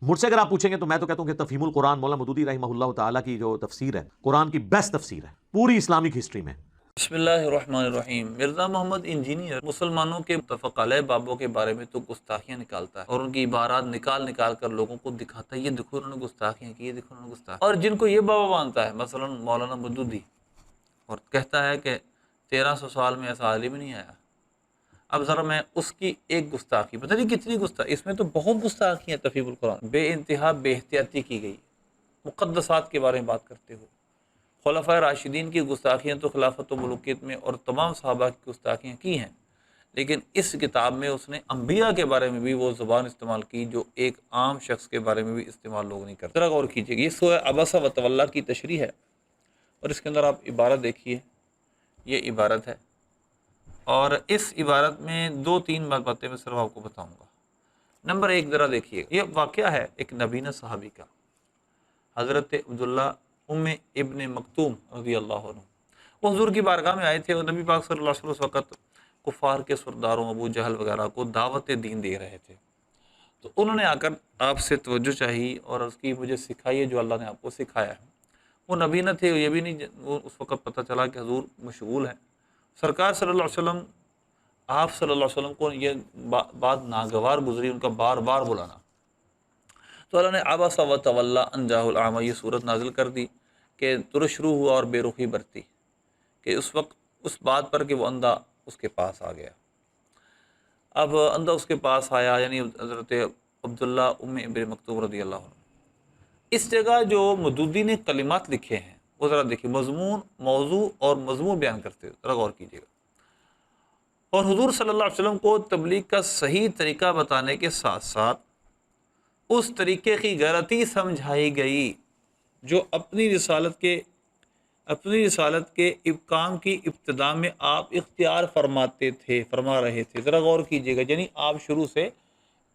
مجھ سے اگر آپ پوچھیں گے تو میں تو کہتا ہوں کہ تفہیم القرآن مولانا مودودی رحمہ اللہ تعالیٰ کی جو تفسیر ہے قرآن کی بیسٹ تفسیر ہے پوری اسلامک ہسٹری میں۔ بسم اللہ الرحمن الرحیم۔ مرزا محمد انجینئر مسلمانوں کے متفق علیہ بابوں کے بارے میں تو گستاخیاں نکالتا ہے اور ان کی عبارات نکال کر لوگوں کو دکھاتا ہے، یہ دیکھو انہوں نے گستاخیاں کی، یہ دیکھو انہوں نے گستاخیاں، اور جن کو یہ بابا مانتا ہے مثلا مولانا مودودی، اور کہتا ہے کہ 1300 سال میں ایسا عالم نہیں آیا۔ اب ذرا میں اس کی ایک گستاخی، پتہ نہیں کتنی گستاخی، اس میں تو بہت گستاخی ہیں تفہیم القرآن، بے انتہا بے احتیاطی کی گئی مقدسات کے بارے میں بات کرتے ہوئے۔ خلفائے راشدین کی گستاخیاں تو خلافت و ملوکیت میں اور تمام صحابہ کی گستاخیاں کی ہیں، لیکن اس کتاب میں اس نے انبیاء کے بارے میں بھی وہ زبان استعمال کی جو ایک عام شخص کے بارے میں بھی استعمال لوگ نہیں کرتے۔ ذرا غور کیجیے گا، یہ سورہ عبسہ وتولیٰ کی تشریح ہے، اور اس کے اندر آپ عبارت دیکھیے، یہ عبارت ہے، اور اس عبارت میں 2-3 باتیں میں صرف آپ کو بتاؤں گا۔ نمبر 1 ذرا دیکھیے، یہ واقعہ ہے ایک نبینہ صحابی کا، حضرت عبداللہ ابن مکتوم رضی اللہ عنہ۔ وہ حضور کی بارگاہ میں آئے تھے اور نبی پاک صلی اللہ علیہ وسلم اس وقت کفار کے سرداروں ابو جہل وغیرہ کو دعوت دین دے رہے تھے، تو انہوں نے آ کر آپ سے توجہ چاہی اور اس کی مجھے سکھائیے جو اللہ نے آپ کو سکھایا ہے۔ وہ نبی نہ تھے، یہ بھی نہیں، وہ اس وقت پتہ چلا کہ حضور مشغول ہیں۔ سرکار صلی اللہ علیہ وسلم، آپ صلی اللہ علیہ وسلم کو یہ بات ناگوار گزری، ان کا بار بار بلانا، تو اللہ نے عبس و تولیٰ ان جاءہ الاعمی یہ صورت نازل کر دی کہ ترش روح ہوا اور بے رخی برتی، کہ اس وقت اس بات پر کہ وہ اندھا اس کے پاس آ گیا۔ اب اندھا اس کے پاس آیا، یعنی حضرت عبداللہ ابن مکتوم رضی اللہ عنہ۔ اس جگہ جو مودودی نے کلمات لکھے ہیں وہ ذرا دیکھیے، مضمون، موضوع اور مضمون بیان کرتے ہوئے ذرا غور کیجیے گا۔ اور حضور صلی اللہ علیہ وسلم کو تبلیغ کا صحیح طریقہ بتانے کے ساتھ ساتھ اس طریقے کی غلطی سمجھائی گئی جو اپنی رسالت کے کام کی ابتدا میں آپ اختیار فرما رہے تھے۔ ذرا غور کیجیے گا، یعنی آپ شروع سے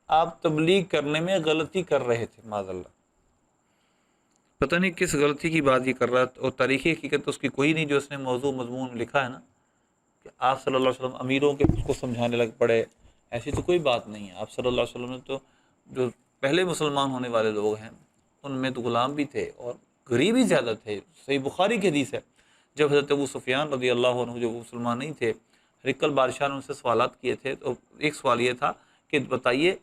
آپ تبلیغ کرنے میں غلطی کر رہے تھے، معاذ اللہ، پتہ نہیں کس غلطی کی بات یہ کر رہا ہے، اور تاریخی حقیقت تو اس کی کوئی نہیں جو اس نے موضوع مضمون لکھا ہے نا، کہ آپ صلی اللہ علیہ وسلم امیروں کے کو سمجھانے لگ پڑے، ایسی تو کوئی بات نہیں ہے۔ آپ صلی اللہ علیہ وسلم نے تو جو پہلے مسلمان ہونے والے لوگ ہیں ان میں تو غلام بھی تھے اور غریب ہی زیادہ تھے۔ صحیح بخاری کی حدیث ہے، جب حضرت ابو سفیان رضی اللہ عنہ جو مسلمان نہیں تھے، ہرقل بادشاہ نے ان سے سوالات کیے تھے، تو ایک سوال یہ تھا کہ بتائیے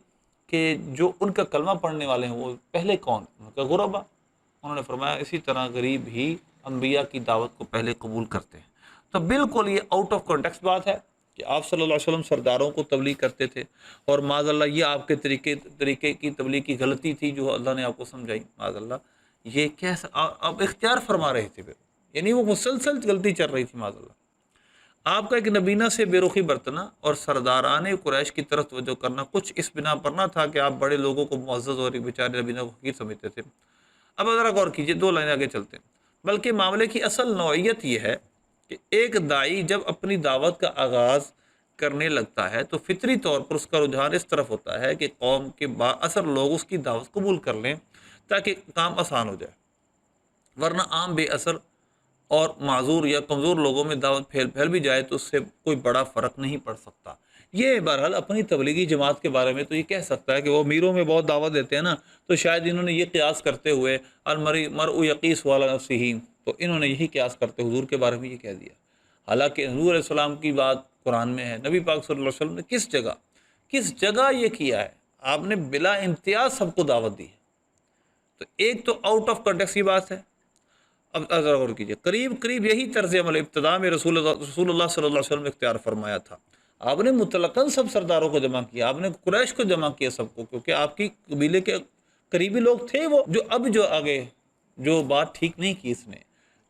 کہ جو ان کا کلمہ پڑھنے والے ہیں وہ پہلے کون؟ ان کا غربا۔ انہوں نے فرمایا اسی طرح غریب ہی انبیاء کی دعوت کو پہلے قبول کرتے ہیں۔ تو بالکل یہ آؤٹ آف کانٹیکسٹ بات ہے کہ آپ صلی اللہ علیہ وسلم سرداروں کو تبلیغ کرتے تھے، اور معاذ اللہ یہ آپ کے طریقے کی تبلیغ کی غلطی تھی جو اللہ نے آپ کو سمجھائی، معاذ اللہ یہ کیسا آپ اختیار فرما رہے تھے، پھر یعنی وہ مسلسل غلطی چل رہی تھی، معاذ اللہ۔ آپ کا ایک نبینہ سے بے رخی برتنا اور سرداران قریش کی طرف توجہ کرنا کچھ اس بنا پر نہ تھا کہ آپ بڑے لوگوں کو معزز اور ایک بیچارے نبینہ کو حقیر سمجھتے تھے۔ اب ذرا غور کیجیے، 2 لائنیں آگے چلتے ہیں۔ بلکہ معاملے کی اصل نوعیت یہ ہے کہ ایک داعی جب اپنی دعوت کا آغاز کرنے لگتا ہے تو فطری طور پر اس کا رجحان اس طرف ہوتا ہے کہ قوم کے با اثر لوگ اس کی دعوت قبول کر لیں تاکہ کام آسان ہو جائے، ورنہ عام بے اثر اور معذور یا کمزور لوگوں میں دعوت پھیل بھی جائے تو اس سے کوئی بڑا فرق نہیں پڑ سکتا۔ یہ بہرحال اپنی تبلیغی جماعت کے بارے میں تو یہ کہہ سکتا ہے کہ وہ امیروں میں بہت دعوت دیتے ہیں نا، تو شاید انہوں نے یہ قیاس کرتے ہوئے المرء یقیس علی نفسہ، تو انہوں نے یہی قیاس کرتے حضور کے بارے میں یہ کہہ دیا، حالانکہ حضور علیہ السلام کی بات قرآن میں ہے۔ نبی پاک صلی اللہ علیہ وسلم نے کس جگہ یہ کیا ہے؟ آپ نے بلا امتیاز سب کو دعوت دی ہے۔ تو ایک تو آؤٹ آف کنٹیکسٹ کی بات ہے۔ اب ذرا غور کیجیے، قریب یہی طرز عمل ابتدا میں رسول اللہ صلی اللہ علیہ وسلم نے اختیار فرمایا تھا۔ آپ نے مطلقاً سب سرداروں کو جمع کیا، آپ نے قریش کو جمع کیا سب کو، کیونکہ آپ کی قبیلے کے قریبی لوگ تھے وہ، جو آگے جو بات ٹھیک نہیں کی اس نے،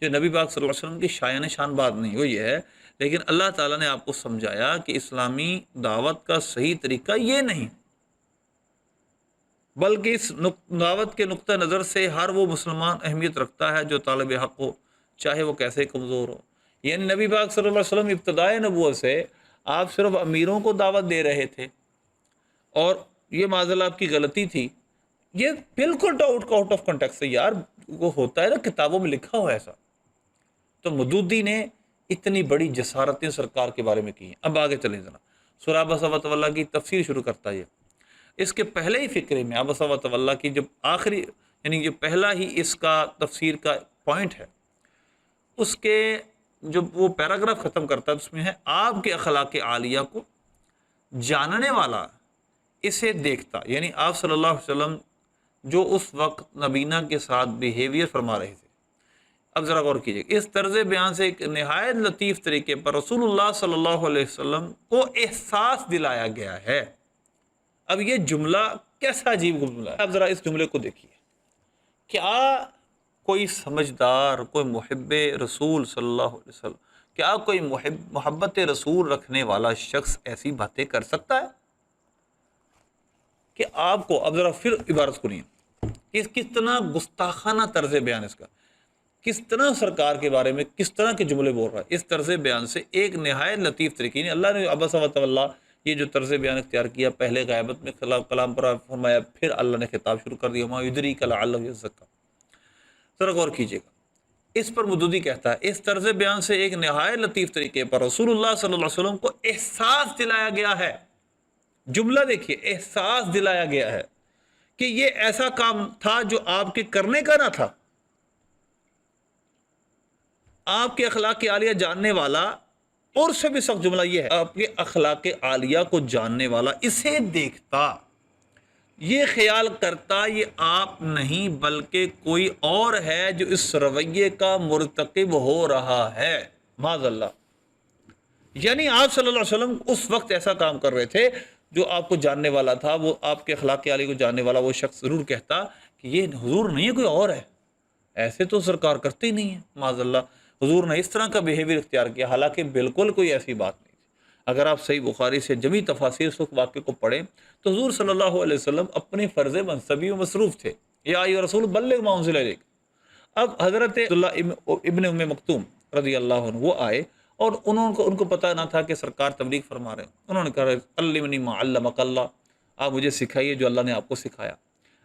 جو نبی پاک صلی اللہ علیہ وسلم کی شایان شان بات نہیں، وہ یہ ہے، لیکن اللہ تعالیٰ نے آپ کو سمجھایا کہ اسلامی دعوت کا صحیح طریقہ یہ نہیں، بلکہ اس دعوت کے نقطہ نظر سے ہر وہ مسلمان اہمیت رکھتا ہے جو طالب حق ہو، چاہے وہ کیسے کمزور ہو۔ یعنی نبی پاک صلی اللہ علیہ وسلم ابتدائے نبوت سے آپ صرف امیروں کو دعوت دے رہے تھے، اور یہ معاذ اللہ آپ کی غلطی تھی۔ یہ بالکل آؤٹ آف کنٹیکسٹ ہے یار، وہ ہوتا ہے نا کتابوں میں لکھا ہوا ایسا۔ تو مودودی نے اتنی بڑی جسارتیں سرکار کے بارے میں کی ہیں۔ اب آگے چلیں ذرا، سورہ عبسہ وتولیٰ کی تفسیر شروع کرتا ہے۔ اس کے پہلے ہی فقرے میں عبس و تولی کی جو آخری یعنی جو پہلا ہی اس کا تفسیر کا پوائنٹ ہے، اس کے جو وہ پیراگراف ختم کرتا ہے اس میں ہے آپ کے اخلاق عالیہ کو جاننے والا اسے دیکھتا، یعنی آپ صلی اللہ علیہ وسلم جو اس وقت نبینہ کے ساتھ بیہیویئر فرما رہے تھے. اب ذرا غور کیجیے، اس طرز بیان سے ایک نہایت لطیف طریقے پر رسول اللہ صلی اللہ علیہ وسلم کو احساس دلایا گیا ہے. اب یہ جملہ کیسا عجیب جملہ ہے، اب ذرا اس جملے کو دیکھیے. کیا کوئی سمجھدار، کوئی محب رسول صلی اللہ علیہ وسلم، کیا کوئی محبت رسول رکھنے والا شخص ایسی باتیں کر سکتا ہے کہ آپ کو، اب ذرا پھر عبارت سنیے، کتنا گستاخانہ طرز بیان اس کا، کس طرح سرکار کے بارے میں کس طرح کے جملے بول رہا ہے. اس طرز بیان سے ایک نہایت لطیف طریقے، یعنی اللہ نے عبس و تولی یہ جو طرز بیان اختیار کیا، پہلے غیبت میں کلام پر فرمایا، پھر اللہ نے خطاب شروع کر دیا، ما یدریک لعلہ یزکا. ذرا غور کیجیے گا، اس پر مودودی کہتا ہے اس طرز بیان سے ایک نہایت لطیف طریقے پر رسول اللہ صلی اللہ علیہ وسلم کو احساس دلایا گیا ہے. جملہ دیکھیے، احساس دلایا گیا ہے کہ یہ ایسا کام تھا جو آپ کے کرنے کا نہ تھا. آپ کے اخلاق عالیہ جاننے والا، اور اس سے بھی سخت جملہ یہ ہے، آپ کے اخلاق عالیہ کو جاننے والا اسے دیکھتا، یہ خیال کرتا یہ آپ نہیں بلکہ کوئی اور ہے جو اس رویے کا مرتکب ہو رہا ہے، معاذ اللہ. یعنی آپ صلی اللہ علیہ وسلم اس وقت ایسا کام کر رہے تھے جو آپ کو جاننے والا تھا، وہ آپ کے اخلاق عالیہ کو جاننے والا وہ شخص ضرور کہتا کہ یہ حضور نہیں ہے، کوئی اور ہے، ایسے تو سرکار کرتے ہی نہیں ہے، معاذ اللہ. حضور نے اس طرح کا بیہیویئر اختیار کیا، حالانکہ بالکل کوئی ایسی بات نہیں تھی. اگر آپ صحیح بخاری سے جمی تفاسیر اس واقعے کو پڑھیں تو حضور صلی اللہ علیہ وسلم اپنے فرض منصبی و مصروف تھے. یا ایھا رسول بلغ ما انزل الیک. اب حضرت عبداللہ ابن ام مکتوم رضی اللہ عنہ وہ آئے اور ان کو پتہ نہ تھا کہ سرکار تبلیغ فرما رہے ہیں. انہوں نے کہا علمنی ما علمک اللہ، آپ مجھے سکھائیے جو اللہ نے آپ کو سکھایا.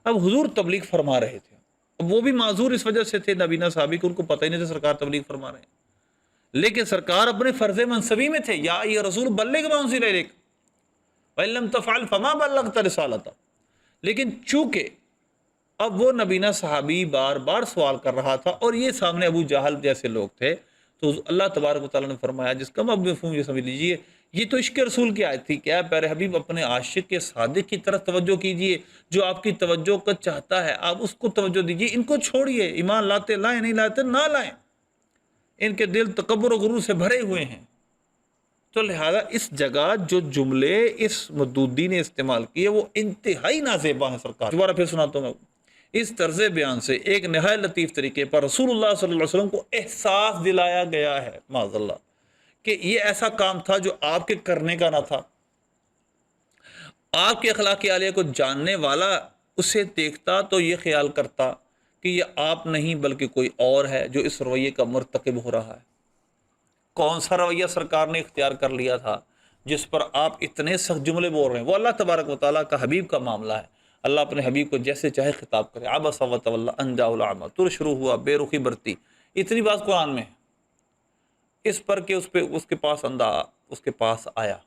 اب حضور تبلیغ فرما رہے تھے، اب وہ بھی معذور اس وجہ سے تھے نبینا صحابی کو، ان کو پتہ ہی نہیں تھا سرکار تبلیغ فرما رہے ہیں، لیکن سرکار اپنے فرض منصبی میں تھے. یا ایھا رسول بلغ ما انزل الیک وان لم تفعل فما بلغت رسالتہ. لیکن چونکہ اب وہ نبینا صحابی بار بار سوال کر رہا تھا اور یہ سامنے ابو جہل جیسے لوگ تھے، تو اللہ تبارک و تعالیٰ نے فرمایا، جس کا مفہوم یہ سمجھ لیجئے، یہ تو عشق رسول کی آیت تھی کہ اے پیارے حبیب اپنے عاشق کے صادق کی طرف توجہ کیجئے، جو آپ کی توجہ کو چاہتا ہے آپ اس کو توجہ دیجئے، ان کو چھوڑیے، ایمان لاتے لائیں، نہیں لاتے نہ لائیں، ان کے دل تکبر و غرور سے بھرے ہوئے ہیں. تو لہذا اس جگہ جو جملے اس مودودی نے استعمال کیے وہ انتہائی نازیبا ہیں. سرکار دوبارہ پھر سناتا ہوں، اس طرز بیان سے ایک نہایت لطیف طریقے پر رسول اللہ صلی اللہ علیہ وسلم کو احساس دلایا گیا ہے، معاذ اللہ، کہ یہ ایسا کام تھا جو آپ کے کرنے کا نہ تھا. آپ کے اخلاق عالیہ کو جاننے والا اسے دیکھتا تو یہ خیال کرتا کہ یہ آپ نہیں بلکہ کوئی اور ہے جو اس رویے کا مرتکب ہو رہا ہے. کون سا رویہ سرکار نے اختیار کر لیا تھا جس پر آپ اتنے سخت جملے بول رہے ہیں؟ وہ اللہ تبارک و تعالیٰ کا حبیب کا معاملہ ہے. اللہ اپنے حبیب کو جیسے چاہے خطاب کرے. عبس و تولی ان جاءہ الاعمی، تر شروع ہوا، بے رخی برتی، اتنی بات قرآن میں ہے اس پر کہ اس کے پاس آیا.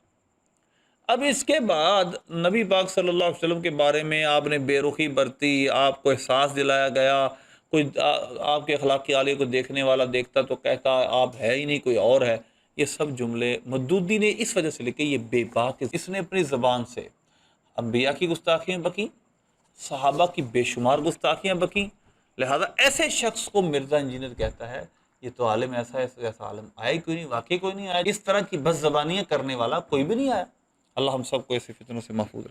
اب اس کے بعد نبی پاک صلی اللہ علیہ وسلم کے بارے میں آپ نے بے رخی برتی، آپ کو احساس دلایا گیا، کوئی آپ کے اخلاق عالیہ کو دیکھنے والا دیکھتا تو کہتا آپ ہے ہی نہیں، کوئی اور ہے. یہ سب جملے مودودی نے اس وجہ سے لکھے، یہ بے باک، اس نے اپنی زبان سے انبیاء کی گستاخیاں بکیں، صحابہ کی بے شمار گستاخیاں بکیں. لہذا ایسے شخص کو مرزا انجینئر کہتا ہے. یہ تو عالم ایسا ہے، ایسا عالم آیا ہی کوئی نہیں، واقعی کوئی نہیں آیا. اس طرح کی بد زبانیاں کرنے والا کوئی بھی نہیں آیا. اللہ ہم سب کو ایسے فتنوں سے محفوظ رکھے.